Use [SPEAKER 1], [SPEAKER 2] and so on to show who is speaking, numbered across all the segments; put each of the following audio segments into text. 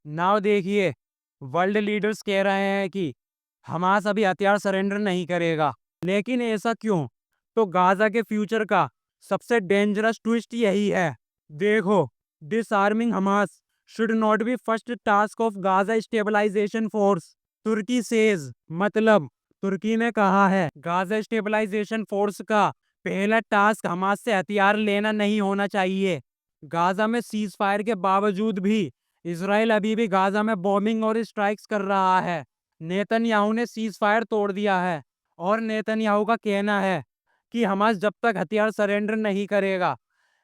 [SPEAKER 1] Now देखिए, world leaders कह रहे हैं कि हमास अभी हथियार सरेंडर नहीं करेगा। लेकिन ऐसा क्यों? तो गाजा के फ्यूचर का सबसे डेंजरस ट्विस्ट यही है। देखो, disarming Hamas should not be first task of Gaza stabilisation force, Turkey says. मतलब तुर्की ने कहा है गाजा स्टेबलाइजेशन फोर्स का पहला टास्क हमास से हथियार लेना नहीं होना चाहिए। गाजा में सीज फायर के बावजूद भी इसराइल अभी भी गाजा में बॉम्बिंग और स्ट्राइक्स कर रहा है। नेतन्याहू ने सीज फायर तोड़ दिया है और नेतन्याहू का कहना है कि हमास जब तक हथियार सरेंडर नहीं करेगा,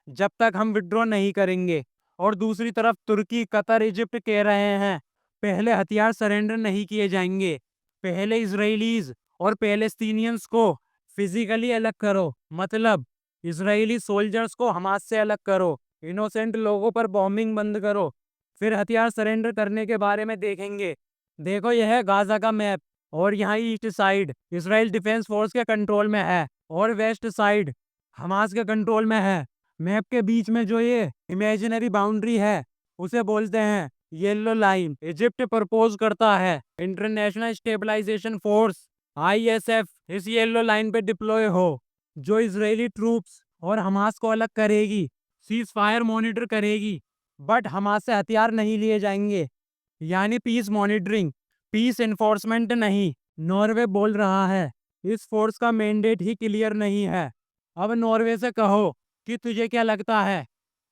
[SPEAKER 1] जब तक हम विड्रॉ नहीं करेंगे। और दूसरी तरफ तुर्की, कतर, इजिप्ट कह रहे हैं पहले हथियार सरेंडर नहीं किए जाएंगे, पहले इजरायलीज और पैलेस्टीनियंस को फिजिकली अलग करो। मतलब इजरायली सोल्जर्स को हमास से अलग करो, इनोसेंट लोगों पर बॉम्बिंग बंद करो, फिर हथियार सरेंडर करने के बारे में देखेंगे। देखो, यह है गाजा का मैप। और यहाँ east side Israel defence force के कंट्रोल में है और वेस्ट साइड हमास के कंट्रोल में है। मैप के बीच में जो ये इमेजिनरी बाउंड्री है उसे बोलते हैं येलो लाइन। इजिप्ट प्रपोज करता है इंटरनेशनल स्टेबलाइजेशन फोर्स आईएसएफ इस येलो लाइन पे डिप्लॉय हो, जो इजरायली ट्रूप्स और हमास को अलग करेगी, सीज फायर मॉनिटर करेगी, बट हमास से हथियार नहीं लिए जाएंगे। यानी पीस मॉनिटरिंग, पीस एनफोर्समेंट नहीं। नॉर्वे बोल रहा है इस फोर्स का मैंडेट ही क्लियर नहीं है। अब नॉर्वे से कहो कि तुझे क्या लगता है,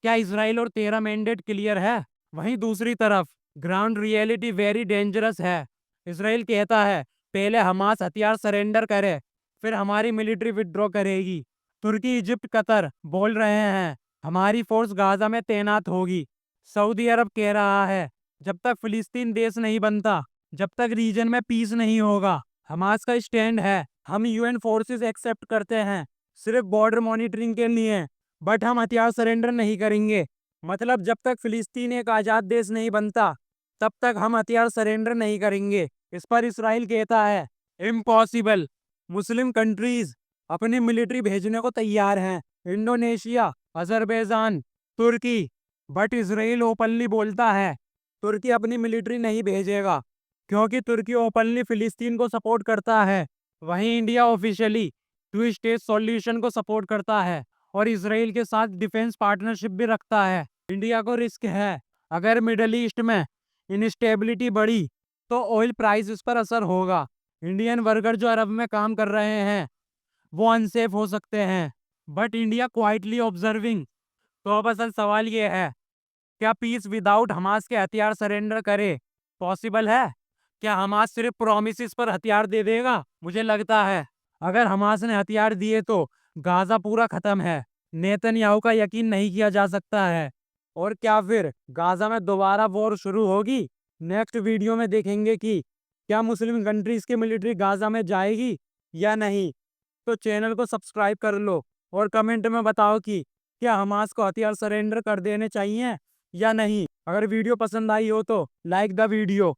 [SPEAKER 1] क्या इसराइल और तेरा मैंडेट क्लियर है? वहीं दूसरी तरफ ग्राउंड रियलिटी वेरी डेंजरस है। इसराइल कहता है पहले हमास हथियार सरेंडर करे, फिर हमारी मिलिट्री विड्रॉ करेगी। तुर्की, इजिप्ट, कतर बोल रहे हैं हमारी फोर्स गाजा में तैनात होगी। सऊदी अरब कह रहा है जब तक फिलिस्तीन देश नहीं बनता, जब तक रीजन में पीस नहीं होगा। हमास का स्टैंड है हम यूएन फोर्सेस एक्सेप्ट करते हैं सिर्फ बॉर्डर मॉनिटरिंग के लिए, बट हम हथियार सरेंडर नहीं करेंगे। मतलब जब तक फिलिस्तीन एक आजाद देश नहीं बनता, तब तक हम हथियार सरेंडर नहीं करेंगे। इस पर इसराइल कहता है इम्पॉसिबल। मुस्लिम कंट्रीज अपनी मिलिट्री भेजने को तैयार हैं, इंडोनेशिया, अजरबैजान, तुर्की। बट इसराइल ओपनली बोलता है तुर्की अपनी मिलिट्री नहीं भेजेगा, क्योंकि तुर्की ओपनली फिलिस्तीन को सपोर्ट करता है। वहीं India officially two state solution को सपोर्ट करता है और इसराइल के साथ डिफेंस पार्टनरशिप भी रखता है। इंडिया को रिस्क है, अगर मिडल ईस्ट में इनस्टेबिलिटी बढ़ी तो ऑयल प्राइस पर असर होगा। इंडियन वर्कर जो अरब में काम कर रहे हैं वो अनसेफ हो सकते हैं। But India quietly observing. तो अब असल सवाल ये है, क्या पीस विदाउट हमास के हथियार सरेंडर करे पॉसिबल है? क्या हमास सिर्फ प्रोमिस पर हथियार दे देगा? मुझे लगता है अगर हमास ने हथियार दिए तो गाजा पूरा खत्म है। नेतन्याहू का यकीन नहीं किया जा सकता है। और क्या फिर गाजा में दोबारा वॉर शुरू होगी? नेक्स्ट वीडियो में देखेंगे कि क्या मुस्लिम कंट्रीज की मिलिट्री गाजा में जाएगी या नहीं। तो चैनल को सब्सक्राइब कर लो और कमेंट में बताओ कि क्या हमास को हथियार सरेंडर कर देने चाहिए या नहीं। अगर वीडियो पसंद आई हो तो लाइक द वीडियो।